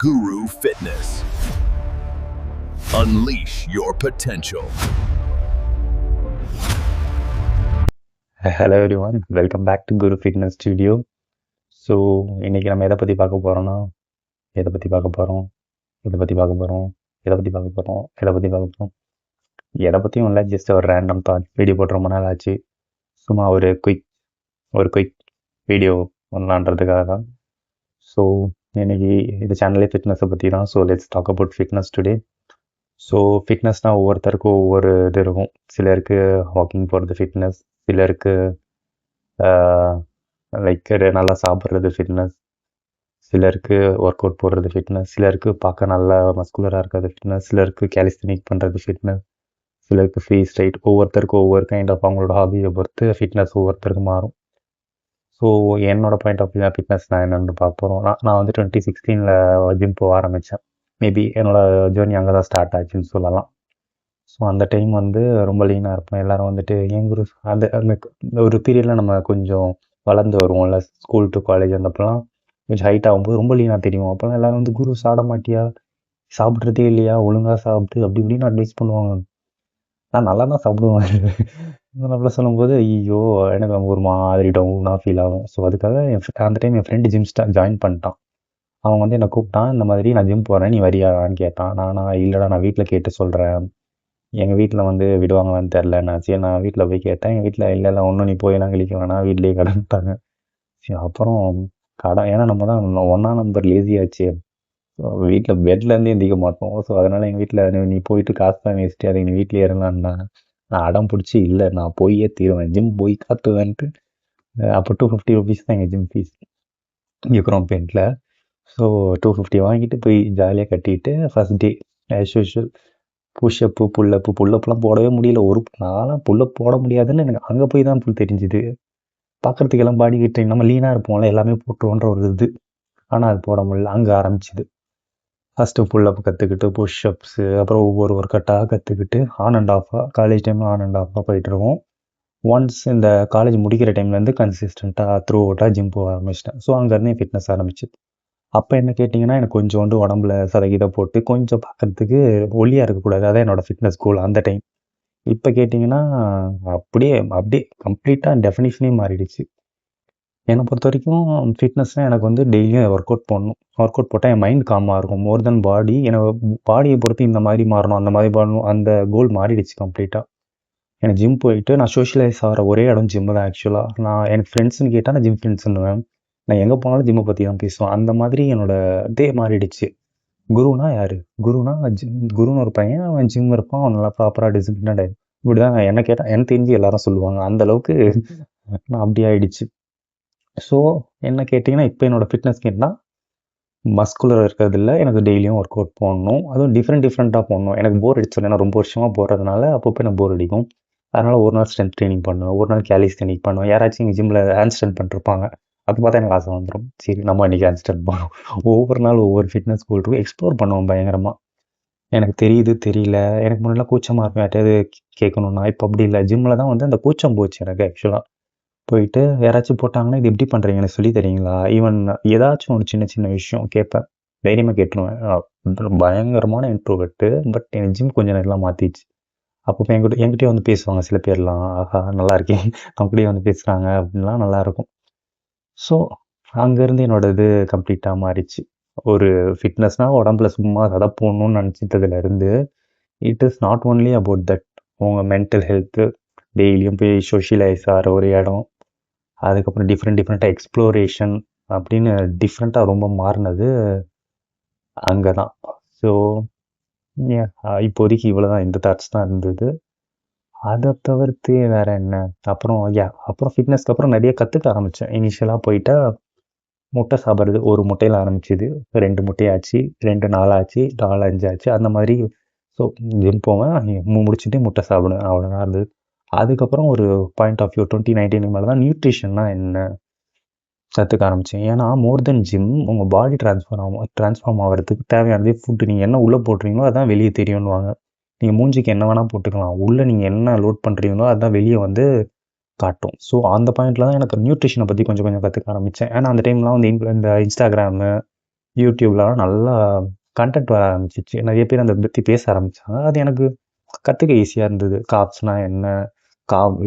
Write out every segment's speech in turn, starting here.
Guru Fitness. Unleash your potential. Hello everyone, welcome back to Guru fitness studio. So இன்றைக்கி நம்ம எதை பற்றி பார்க்க போகிறோன்னா எதை பற்றி பார்க்க போகிறோம் எதை பற்றி பார்க்க போகிறோம் எதை பற்றி பார்க்க போகிறோம் எதை பற்றி பார்க்க போகிறோம் எதை பற்றியும் இல்லை, ஜஸ்ட் ஒரு ரேண்டம் தாட். வீடியோ போட்டு ரொம்ப நாள் ஆச்சு, சும்மா ஒரு குயிக் வீடியோ பண்ணலான்றதுக்காக தான். ஸோ இன்றைக்கி இந்த சேனலே ஃபிட்னஸை பற்றி தான். So let's talk about fitness today. So ஃபிட்னஸ்னால் ஒவ்வொருத்தருக்கும் ஒவ்வொரு இது இருக்கும். சிலருக்கு வாக்கிங் போகிறது ஃபிட்னஸ், சிலருக்கு லைக் நல்லா சாப்பிட்றது ஃபிட்னஸ், சிலருக்கு ஒர்க் அவுட் போடுறது ஃபிட்னஸ், சிலருக்கு பார்க்க நல்லா மஸ்குலராக இருக்கிறது ஃபிட்னஸ், சிலருக்கு கேலிஸ்தனிக் பண்ணுறது ஃபிட்னஸ், சிலருக்கு ஃப்ரீ ஸ்டைட். ஒவ்வொருத்தருக்கும் ஒவ்வொரு கைண்ட் ஆஃப் அவங்களோட ஹாபியை பொறுத்து ஃபிட்னஸ் ஒவ்வொருத்தருக்கு மாறும். ஸோ என்னோட பாயிண்ட் ஆஃப் வியூ ஃபிட்னஸ் நான் என்னென்னு பார்க்க போகிறோம். நான் வந்து 2016 ஜிம் போக ஆரம்பித்தேன். மேபி என்னோடய ஜேர்னி அங்கே தான் ஸ்டார்ட் ஆச்சுன்னு சொல்லலாம். ஸோ அந்த டைம் வந்து ரொம்ப லீனாக இருப்பேன். எல்லோரும் வந்துட்டு என் குரு அந்த ஒரு பீரியடில் நம்ம கொஞ்சம் வளர்ந்து வருவோம்ல, ஸ்கூல் டு காலேஜ் அந்தப்பெல்லாம் கொஞ்சம் ஹைட் ஆகும்போது ரொம்ப லீனாக தெரியும். அப்போல்லாம் எல்லோரும் வந்து குரு சாப்பிட மாட்டியா, சாப்பிட்றதே இல்லையா, ஒழுங்காக சாப்பிட்டு அப்படி இப்படின்னு அட்வைஸ் பண்ணுவாங்க. நான் நல்லா தான் சாப்பிடுவேன். அப்படிலாம் சொல்லும்போது ஐயோ எனக்கு ஒரு மாதிரி டவுனாக ஃபீல் ஆகும். ஸோ அதுக்காக அந்த டைம் என் ஃப்ரெண்டு ஜிம் ஜாயின் பண்ணிட்டான். அவன் வந்து என்னை கூப்பிட்டான், இந்த மாதிரி நான் ஜிம் போகிறேன், நீ வரியான்னு கேட்டான். இல்லைடா நான் வீட்டில் கேட்டு சொல்கிறேன், எங்கள் வீட்டில் வந்து விடுவாங்களான்னு தெரில. நான் வீட்டில் போய் கேட்டேன். எங்கள் வீட்டில் இல்லை ஒன்றும் நீ போயெல்லாம் கழிக்க வேணாம், வீட்லேயே கடன்ட்டாங்க. சரி அப்புறம் ஏன்னா நம்ம தான் 1ஆம் நம்பர் லேசியாச்சு, வீட்டில் பெட்லேருந்து எந்திக்க மாட்டோம். ஸோ அதனால் எங்கள் வீட்டில் நீ போயிட்டு காசு தான் வேஸ்ட்டு, அதை நீ வீட்லேயே இருந்தான்னா நான் அடம் பிடிச்சி இல்லை நான் போயே தீருவேன், ஜிம் போய் காத்துவேன்ட்டு. அப்போ 250 rupees தான் எங்கள் ஜிம் ஃபீஸ் இங்கே குரோம்பேட்டில். ஸோ 250 வாங்கிட்டு போய் ஜாலியாக கட்டிட்டு first day as usual push-up புல்லப்லாம் போடவே முடியல. நான்லாம் புல்லப் போட முடியாதுன்னு எனக்கு அங்கே போய் தான் தெரிஞ்சுது. பார்க்குறதுக்கெல்லாம் பாடி கிட்ட நம்ம லீனாக இருப்போம்ல, எல்லாமே போட்டுருவோன்ற ஒரு இது. ஆனால் அது போட முடியல. அங்கே ஆரம்பிச்சிது ஃபஸ்ட்டு புல்லப் கற்றுக்கிட்டு, புஷ்அப்ஸு, அப்புறம் ஒவ்வொரு ஒர்க்கட்டாக கற்றுக்கிட்டு ஆன் அண்ட் ஆஃபாக காலேஜ் டைமில் ஆன் அண்ட் ஆஃபாக போயிட்டுருக்கோம். ஒன்ஸ் இந்த காலேஜ் முடிக்கிற டைம்லேருந்து கன்சிஸ்டண்ட்டாக த்ரூ அவுட்டாக ஜிம் போக ஆரம்பிச்சிட்டேன். ஸோ அங்கேருந்தே ஃபிட்னஸ் ஆரம்பிச்சிது. அப்போ என்ன கேட்டிங்கன்னா, எனக்கு கொஞ்சோண்டு உடம்புல சதகீதை போட்டு கொஞ்சம் பார்க்குறதுக்கு ஒல்லியாக இருக்கக்கூடாது, அதான் என்னோடய ஃபிட்னஸ் கோல் அந்த டைம். இப்போ கேட்டிங்கன்னா அப்படியே கம்ப்ளீட்டாக டெஃபினிஷனே மாறிடுச்சு. என்னை பொறுத்த வரைக்கும் ஃபிட்னஸ்னால் எனக்கு வந்து டெய்லியும் ஒர்க் அவுட் பண்ணணும். ஒர்க் அவுட் போட்டால் என் மைண்ட் காமாக இருக்கும் மோர் தென் பாடி. எனக்கு பாடியை பொறுத்து இந்த மாதிரி மாறணும், அந்த மாதிரி பண்ணணும், அந்த கோல் மாறிடுச்சு கம்ப்ளீட்டாக. எனக்கு ஜிம் போயிட்டு நான் சோஷியலைஸ் ஆகிற ஒரே இடம் ஜிம்மு தான் ஆக்சுவலாக. நான் எனக்கு ஃப்ரெண்ட்ஸ்னு கேட்டால் நான் ஜிம் ஃப்ரெண்ட்ஸுன்னுவேன். நான் எங்கே போனாலும் ஜிம்மை பற்றி தான் பேசுவேன். அந்த மாதிரி இதே மாறிடுச்சு. குருனா யார்? குருன்னு ஒரு பையன், அவன் ஜிம் இருப்பான், அவன் நல்லா ப்ராப்பராக டிசிப்ளினாக இப்படி தான் என்ன கேட்டால் எனக்கு தெரிஞ்சு எல்லாரும் சொல்லுவாங்க. அந்தளவுக்கு நான் அப்படி ஆகிடுச்சு. ஸோ என்ன கேட்டிங்கன்னா, இப்போ என்னோடய ஃபிட்னஸ் கேட்டால் மஸ்குலர் இருக்கிறது இல்லை, எனக்கு டெய்லியும் ஒர்க் அவுட் போடணும், அதுவும் டிஃப்ரெண்ட்டாக போடணும். எனக்கு போர் அடிச்சோம், ஏன்னா ரொம்ப வருஷமாக போடுறதுனால அப்பப்போ எனக்கு போர் அடிக்கும். அதனால் ஒரு நாள் ஸ்ட்ரென்த் ட்ரைனிங் பண்ணுவேன், ஒரு நாள் கேலிஸ்தனிக் பண்ணுவேன். யாராச்சும் எங்கள் ஜிம்மில் ஹேண்ட் ஸ்ட்ரென்த் பண்ணிருப்பாங்க, அது பார்த்தா எனக்கு ஆசை வந்துடும். சரி நம்ம அன்றைக்கி ஹேண்ட் ஸ்ட்ரென்த் பண்ணுவோம். ஒவ்வொரு நாள் ஒவ்வொரு ஃபிட்னஸ் கோல் இருக்கும், எக்ஸ்ப்ளோர் பண்ணுவோம் பயங்கரமாக. எனக்கு தெரியுது தெரியல, எனக்கு முன்னாடிலாம் கூச்சமாக இருக்கும் யார்ட்டையாவது கேட்கணுன்னா. இப்போ அப்படி இல்லை, ஜிம்மில் தான் வந்து அந்த கூச்சம் போச்சு எனக்கு ஆக்சுவலாக. போயிட்டு யாராச்சும் போட்டாங்கன்னா இது எப்படி பண்ணுறீங்கன்னு சொல்லி தரீங்களா, ஈவன் ஏதாச்சும் ஒரு சின்ன விஷயம் கேட்பேன், தைரியமாக கேட்டுருவேன். பயங்கரமான இன்ட்ரோவர்ட்டு, பட் என் ஜிம் கொஞ்சம் நேரம்லாம் மாற்றிடுச்சு. அப்போ என்கிட்டயே வந்து பேசுவாங்க சில பேர்லாம், ஆஹா நல்லா இருக்கேன், அப்படியே வந்து பேசுகிறாங்க அப்படின்லாம் நல்லாயிருக்கும். ஸோ அங்கேருந்து என்னோடய இது கம்ப்ளீட்டாக மாறிச்சு. ஒரு ஃபிட்னஸ்னால் உடம்புல சும்மா சதை போடணும்னு நினச்சிட்டதுலேருந்து it is not only about that. உங்கள் மென்டல் ஹெல்த்து, டெய்லியும் போய் சோஷியலைஸ் ஆகிற ஒரு இடம், அதுக்கப்புறம் டிஃப்ரெண்ட்டாக எக்ஸ்ப்ளோரேஷன் அப்படின்னு டிஃப்ரெண்ட்டாக ரொம்ப மாறினது அங்கே தான். ஸோ இப்போதைக்கு இவ்வளோ தான், இந்த தாட்ஸ் தான் இருந்தது. அதை தவிர்த்து வேறு என்ன, அப்புறம் ஃபிட்னஸ்க்கு அப்புறம் நிறைய கற்றுக்க ஆரம்பித்தேன். இனிஷியலாக போயிட்டா முட்டை சாப்பிட்றது, ஒரு முட்டையில் ஆரம்பிச்சிது, 2 முட்டையாச்சு, 2 4 ஆச்சு, 4 5 ஆச்சு, அந்த மாதிரி. ஸோ ஜிம் போவேன், முடிச்சுட்டு முட்டை சாப்பிடுவேன், அவ்வளோதான் இருந்தது. அதுக்கப்புறம் ஒரு பாயிண்ட் ஆஃப் வியூ 2019 மேலே தான் நியூட்ரிஷன்னா என்ன கற்றுக்க ஆரம்பித்தேன். ஏன்னா மோர் தென் ஜிம், உங்கள் பாடி ட்ரான்ஸ்ஃபார்ம் ஆகிறதுக்கு தேவையானதே ஃபுட்டு. நீங்கள் என்ன உள்ளே போடுறீங்களோ அதுதான் வெளியே தெரியும்னுவாங்க. நீங்கள் மூஞ்சிக்கு என்ன வேணால் போட்டுக்கலாம், உள்ளே நீங்கள் என்ன லோட் பண்ணுறீங்களோ அதுதான் வெளியே வந்து காட்டும். ஸோ அந்த பாயிண்டில் தான் எனக்கு நியூட்ரிஷனை பற்றி கொஞ்சம் கற்றுக்க ஆரம்பித்தேன். ஏன்னா அந்த டைம்லாம் வந்து இந்த இன்ஸ்டாகிராமு, யூடியூப்லலாம் நல்லா கண்டென்ட் வர ஆரம்பிச்சிச்சு. நிறைய பேர் அதை பற்றி பேச ஆரம்பித்தாங்க. அது எனக்கு கற்றுக்க ஈஸியாக இருந்தது. காப்ஸ்னால் என்ன,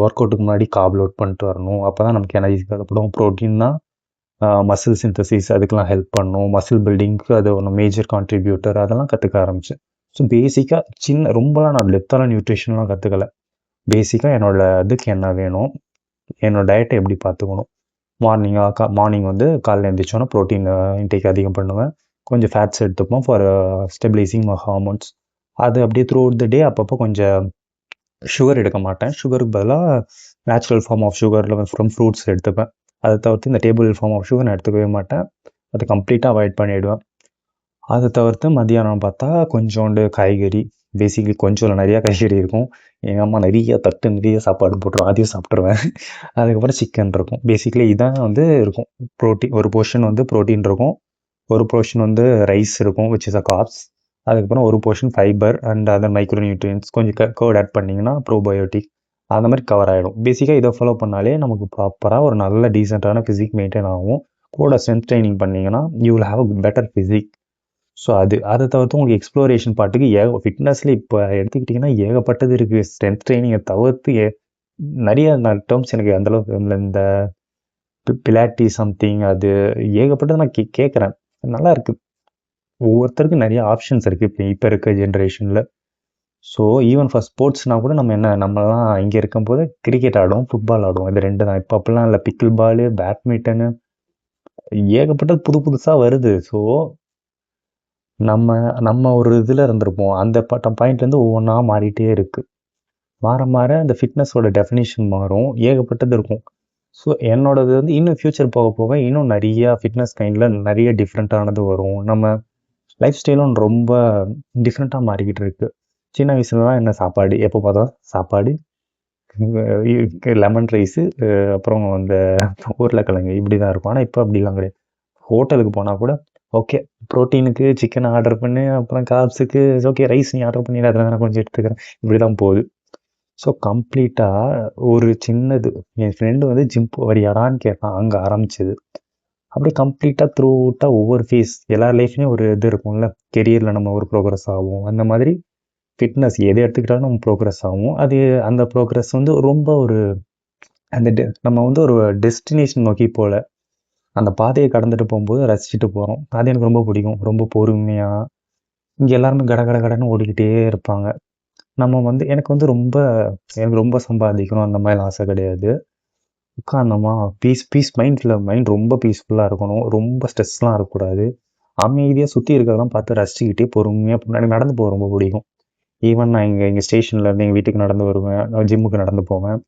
ஒர்க் அவுட்டுக்கு முன்னாடி காப் லோட் பண்ணிட்டு வரணும், அப்போ தான் நமக்கு எனர்ஜி தேவைப்படும். ப்ரோட்டீன்னா மசில் சிந்தசிஸ் அதுக்கெலாம் ஹெல்ப் பண்ணும், மசில் பில்டிங்க்கு அது ஒன்று மேஜர் கான்ட்ரிபியூட்டர், அதெல்லாம் கற்றுக்க ஆரம்பித்தேன். ஸோ பேசிக்காக ரொம்பலாம் நான் டெப்த்தான நியூட்ரிஷன்லாம் கற்றுக்கல. பேசிக்காக இதுக்கு என்ன வேணும், என்னோடய டயட்டை எப்படி பார்த்துக்கணும். மார்னிங் வந்து காலையில் எழுந்திரிச்சோன்னா ப்ரோட்டீன் இன்டேக் அதிகம் பண்ணுவேன், கொஞ்சம் ஃபேட்ஸ் எடுத்துப்போம் ஃபார் ஸ்டெபிலைசிங் ஹார்மோன்ஸ். அது அப்படியே த்ரூ அவுட் த டே அப்பப்போ கொஞ்சம் சுகர் எடுக்க மாட்டேன். சுகருக்கு பதிலாக நேச்சுரல் ஃபார்ம் ஆஃப் சுகரில் ஃப்ரம் ஃப்ரூட்ஸ் எடுத்துப்பேன். அதை தவிர்த்து இந்த டேபிள் ஃபார்ம் ஆஃப் சுகர் நான் எடுத்துக்கவே மாட்டேன். அதை கம்ப்ளீட்டாக அவாய்ட் பண்ணிவிடுவேன். அதை தவிர்த்து மத்தியானம் பார்த்தா கொஞ்சோண்டு காய்கறி, பேசிக்கலி கொஞ்சம் நிறையா காய்கறி இருக்கும். எங்கள் அம்மா நிறைய சாப்பாடு போட்டுருவோம், அதையும் சாப்பிட்ருவேன். அதுக்கப்புறம் சிக்கன் இருக்கும். பேசிக்கலி இதான் வந்து இருக்கும். ஒரு போர்ஷன் வந்து ப்ரோட்டீன் இருக்கும், ஒரு போர்ஷன் வந்து ரைஸ் இருக்கும் விச் இஸ் அ கார்ப்ஸ். அதுக்கப்புறம் ஒரு portion fibre and other micro nutrients, கொஞ்சம் கர்ட் ஆட் பண்ணிங்கன்னா ப்ரோபயோட்டிக், அந்த மாதிரி கவர் ஆகிடும். பேசிக்காக இதை ஃபாலோ பண்ணாலே நமக்கு ப்ராப்பராக ஒரு நல்ல டீசெண்டான ஃபிசிக் மெயின்டைன் ஆகும். கூட ஸ்ட்ரென்த் ட்ரைனிங் பண்ணிங்கன்னா you will have a better physique. So அதை தவிர்த்து உங்களுக்கு எக்ஸ்ப்ளோரேஷன் பார்ட்டுக்கு ஃபிட்னஸில் இப்போ எடுத்துக்கிட்டிங்கன்னா ஏகப்பட்டது இருக்குது. ஸ்ட்ரென்த் ட்ரைனிங்கை தவிர்த்து நிறைய டேர்ம்ஸ் எனக்கு அந்தளவுக்கு இந்த பிலாட்டி சம்திங் அது ஏகப்பட்டது நான் கேட்குறேன். நல்லா இருக்குது. ஒவ்வொருத்தருக்கும் நிறைய ஆப்ஷன்ஸ் இருக்குது இப்போ இருக்க ஜென்ரேஷனில். ஸோ ஈவன் ஃபார் ஸ்போர்ட்ஸ்னால் கூட நம்மலாம் இங்கே இருக்கும்போது கிரிக்கெட் ஆடுவோம், ஃபுட்பால் ஆடுவோம். இது 2 தான். இப்போ அப்படிலாம் இல்லை. பிக்கிள் பாலு, பேட்மிண்டனு, ஏகப்பட்டது புதுசாக வருது. ஸோ நம்ம ஒரு இதில் இருந்திருப்போம். அந்த பாயிண்ட்லேருந்து ஒவ்வொன்றா மாறிட்டே இருக்குது. மாற அந்த ஃபிட்னஸோட டெஃபினேஷன் மாறும், ஏகப்பட்டது இருக்கும். ஸோ என்னோடது வந்து இன்னும் ஃப்யூச்சர் போக இன்னும் நிறையா ஃபிட்னஸ் கைண்டில் நிறைய டிஃப்ரெண்ட்டானது வரும். நம்ம லைஃப் ஸ்டைலும் ரொம்ப டிஃப்ரெண்ட்டாக மாறிக்கிட்டு இருக்குது. சின்ன வயசுலலாம் என்ன சாப்பாடு, எப்போ பார்த்தா சாப்பாடு, லெமன் ரைஸு, அப்புறம் அந்த உருளைக்கிழங்கு இப்படி தான் இருக்கும். ஆனால் இப்போ அப்படிலாம் கிடையாது. ஹோட்டலுக்கு போனால் கூட ஓகே ப்ரோட்டீனுக்கு சிக்கன் ஆர்டர் பண்ணு, அப்புறம் கார்ப்ஸுக்கு ஓகே ரைஸ் நீ ஆர்டர் பண்ணி அதில் நான் கொஞ்சம் எடுத்துக்கிறேன், இப்படி தான் போகுது. ஸோ கம்ப்ளீட்டாக ஒரு சின்னது என் ஃப்ரெண்டு வந்து ஜிம் வரியாடான்னு கேட்பான், அங்கே ஆரம்பிச்சது. அப்படியே கம்ப்ளீட்டாக த்ரூ அவுட்டாக ஒவ்வொரு ஃபேஸ் எல்லார் லைஃப்லேயும் ஒரு இது இருக்கும்ல, கெரியரில் நம்ம ஒரு ப்ரோக்ரஸ் ஆகும். அந்த மாதிரி ஃபிட்னஸ் எதை எடுத்துக்கிட்டாலும் நம்ம ப்ரோக்ரஸ் ஆகும். அந்த ப்ரோக்ரஸ் வந்து ரொம்ப ஒரு நம்ம வந்து ஒரு டெஸ்டினேஷன் நோக்கி போகல, அந்த பாதையை கடந்துட்டு போகும்போது ரசிச்சுட்டு போகிறோம். அது எனக்கு ரொம்ப பிடிக்கும். ரொம்ப பொறுமையாக, இங்கே எல்லாருமே கடன்னு ஓடிக்கிட்டே இருப்பாங்க. நம்ம வந்து எனக்கு ரொம்ப சம்பாதிக்கணும் அந்த மாதிரி ஆசை கிடையாது. உட்கார்ந்தோமா மைண்ட் ரொம்ப பீஸ்ஃபுல்லாக இருக்கணும். ரொம்ப ஸ்ட்ரெஸ்லாம் இருக்கக்கூடாது. அமைதியாக சுற்றி இருக்கிறதெல்லாம் பார்த்து ரசிச்சுக்கிட்டே பொறுமையாக எனக்கு நடந்து போக ரொம்ப பிடிக்கும். ஈவன் நான் எங்கள் ஸ்டேஷன்லேருந்து எங்கள் வீட்டுக்கு நடந்து வருவேன், நான் ஜிம்முக்கு நடந்து போவேன்.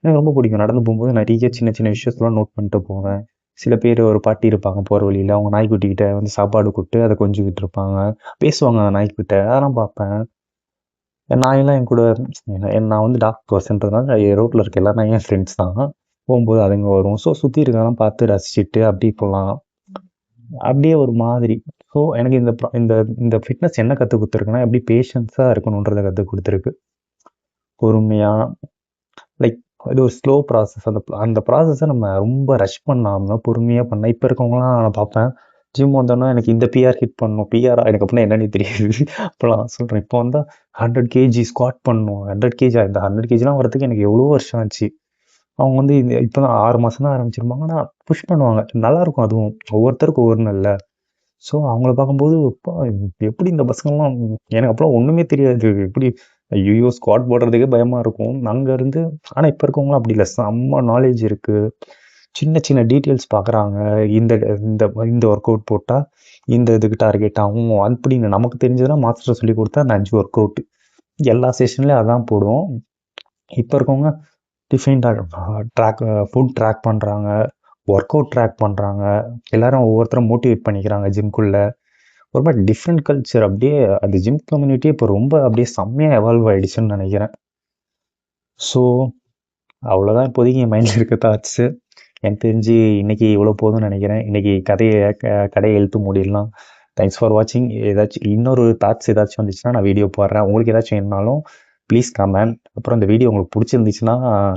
எனக்கு ரொம்ப பிடிக்கும். நடந்து போகும்போது நிறைய சின்ன விஷயத்தெலாம் நோட் பண்ணிட்டு போவேன். சில பேர் ஒரு பாட்டி இருப்பாங்க போகிற வழியில், அவங்க நாய்க்குட்டிக்கிட்ட வந்து சாப்பாடு கொடுத்து அதை கொஞ்சிக்கிட்டு இருப்பாங்க, பேசுவாங்க அந்த நாய்க்கிட்ட, அதெல்லாம் பார்ப்பேன். நாயெல்லாம் என் கூட நான் வந்து டாக்டர் பர்சன்றதுனால ரோட்டில் இருக்க எல்லா நாயும் என் ஃப்ரெண்ட்ஸ் தான். போகும்போது அதுங்க வரும். ஸோ சுற்றி இருக்கிறதெல்லாம் பார்த்து ரசிச்சுட்டு அப்படி போகலாம். அப்படியே ஒரு மாதிரி. ஸோ எனக்கு இந்த ஃபிட்னஸ் என்ன கற்றுக் கொடுத்துருக்குன்னா, எப்படி பேஷன்ஸாக இருக்கணுன்றதை கற்றுக் கொடுத்துருக்கு. பொறுமையாக, லைக் இது ஒரு ஸ்லோ ப்ராசஸ். அந்த ப்ராசஸை நம்ம ரொம்ப ரஷ் பண்ணாமல் பொறுமையாக பண்ணால், இப்போ இருக்கவங்களாம் நான் பார்ப்பேன், ஜிம் வந்தோன்னா எனக்கு இந்த பிஆர் ஹிட் பண்ணணும், பிஆர் எனக்கு அப்படின்னா என்னன்னு தெரியாது. அப்போலாம் சொல்கிறேன். இப்போ வந்தால் 100 kg ஸ்குவாட் பண்ணணும், 100 kg. இந்த 100 kgலாம் வரதுக்கு எனக்கு எவ்வளோ வருஷம் ஆச்சு. அவங்க வந்து இப்போ தான் 6 மாதம் தான் ஆரம்பிச்சிருப்பாங்க, ஆனால் புஷ் பண்ணுவாங்க. நல்லாயிருக்கும். அதுவும் ஒவ்வொருத்தருக்கும் ஒவ்வொரு நல்ல. ஸோ அவங்கள பார்க்கும்போது எப்படி இந்த பசங்கள்லாம், எனக்கு அப்போலாம் ஒன்றுமே தெரியாது. எப்படி ஐயோ ஸ்குவாட் போடுறதுக்கே பயமாக இருக்கும் அங்கேருந்து. ஆனால் இப்போ இருக்கவங்களாம் அப்படி இல்லை, செம்ம நாலேஜ் இருக்குது. சின்ன டீட்டெயில்ஸ் பார்க்குறாங்க. இந்த ஒர்க் அவுட் போட்டால் இந்த இதுக்கு டார்கெட் ஆகும் அப்படின்னு நமக்கு தெரிஞ்சதுன்னா மாஸ்டர் சொல்லி கொடுத்தா 5 ஒர்க் அவுட்டு எல்லா செஷன்லேயும் அதான் போடுவோம். இப்போ இருக்கவங்க டிஃபைன்டாக ஃபுட் ட்ராக் பண்ணுறாங்க, ஒர்க் அவுட் ட்ராக் பண்ணுறாங்க. எல்லோரும் ஒவ்வொருத்தரும் மோட்டிவேட் பண்ணிக்கிறாங்க ஜிம்குள்ளே. ஒரு மாதிரி டிஃப்ரெண்ட் கல்ச்சர். அப்படியே அந்த ஜிம் கம்யூனிட்டி இப்போ ரொம்ப அப்படியே செம்மையாக எவால்வ் ஆகிடுச்சுன்னு நினைக்கிறேன். ஸோ அவ்வளோதான் இப்போதைக்கு என் மைண்டில் இருக்க தாட்ஸு. எனக்கு தெரிஞ்சு இன்றைக்கி இவ்வளோ போதும்னு நினைக்கிறேன். இன்றைக்கி கடையை எழுத்து மூடிடலாம். தேங்க்ஸ் ஃபார் வாட்சிங். இன்னொரு தாட்ஸ் ஏதாச்சும் வந்துச்சுன்னா நான் வீடியோ போடுறேன். உங்களுக்கு ஏதாச்சும் வேணுனாலும் ப்ளீஸ் கமெண்ட். அப்புறம் இந்த வீடியோ உங்களுக்கு பிடிச்சிருந்துச்சுன்னா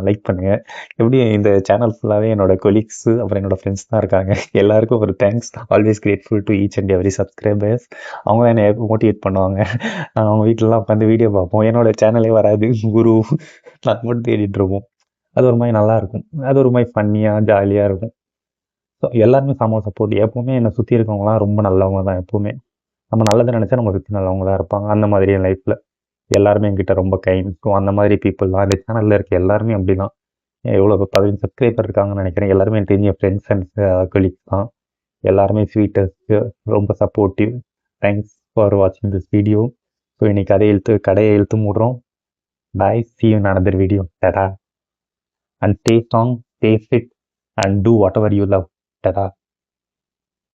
லைக் பண்ணுங்கள். எப்படியும் இந்த சேனல் ஃபுல்லாகவே என்னோட கொலீக்ஸு அப்புறம் என்னோட ஃப்ரெண்ட்ஸ் தான் இருக்காங்க. எல்லாருக்கும் ஒரு thanks. Always grateful to each and every subscribers. அவங்க தான் என்னை மோட்டிவேட் பண்ணுவாங்க. அவங்க வீட்டிலலாம் உட்காந்து வீடியோ பார்ப்போம். என்னோட சேனலே வராது, குரு நாங்கள் மட்டும் தேடிட்டு இருப்போம். அது ஒரு மாதிரி நல்லாயிருக்கும். அது ஒரு மாதிரி ஃபன்னியாக ஜாலியாக இருக்கும். ஸோ எல்லாருமே செம சப்போர்ட். எப்போவுமே என்னை சுற்றி இருக்கவங்களாம் ரொம்ப நல்லவங்க தான். எப்போவுமே நம்ம நல்லதை நினச்சா நம்ம சுற்றி நல்லவங்க தான் இருப்பாங்க. அந்த மாதிரி என் லைஃப்பில் எல்லாருமே என்கிட்ட ரொம்ப கைண்ட். ஸோ அந்த மாதிரி பீப்புள் தான் இந்த சேனலில் இருக்க எல்லாருமே அப்படி தான். எவ்வளோ 15 சப்ஸ்கிரைபர் இருக்காங்கன்னு நினைக்கிறேன். எல்லாருமே எனக்கு தெரிஞ்ச ஃப்ரெண்ட்ஸ் அண்ட் கொலீக்ஸ் தான். எல்லாருமே ஸ்வீட்டஸ்ட்டு, ரொம்ப சப்போர்ட்டிவ். தேங்க்ஸ் ஃபார் வாட்சிங் திஸ் வீடியோ. ஸோ இன்னைக்கு கடையை இழுத்து மூடுறோம். பாய், see you in another video. Tata. And stay strong, stay fit, and do whatever you love. Tata.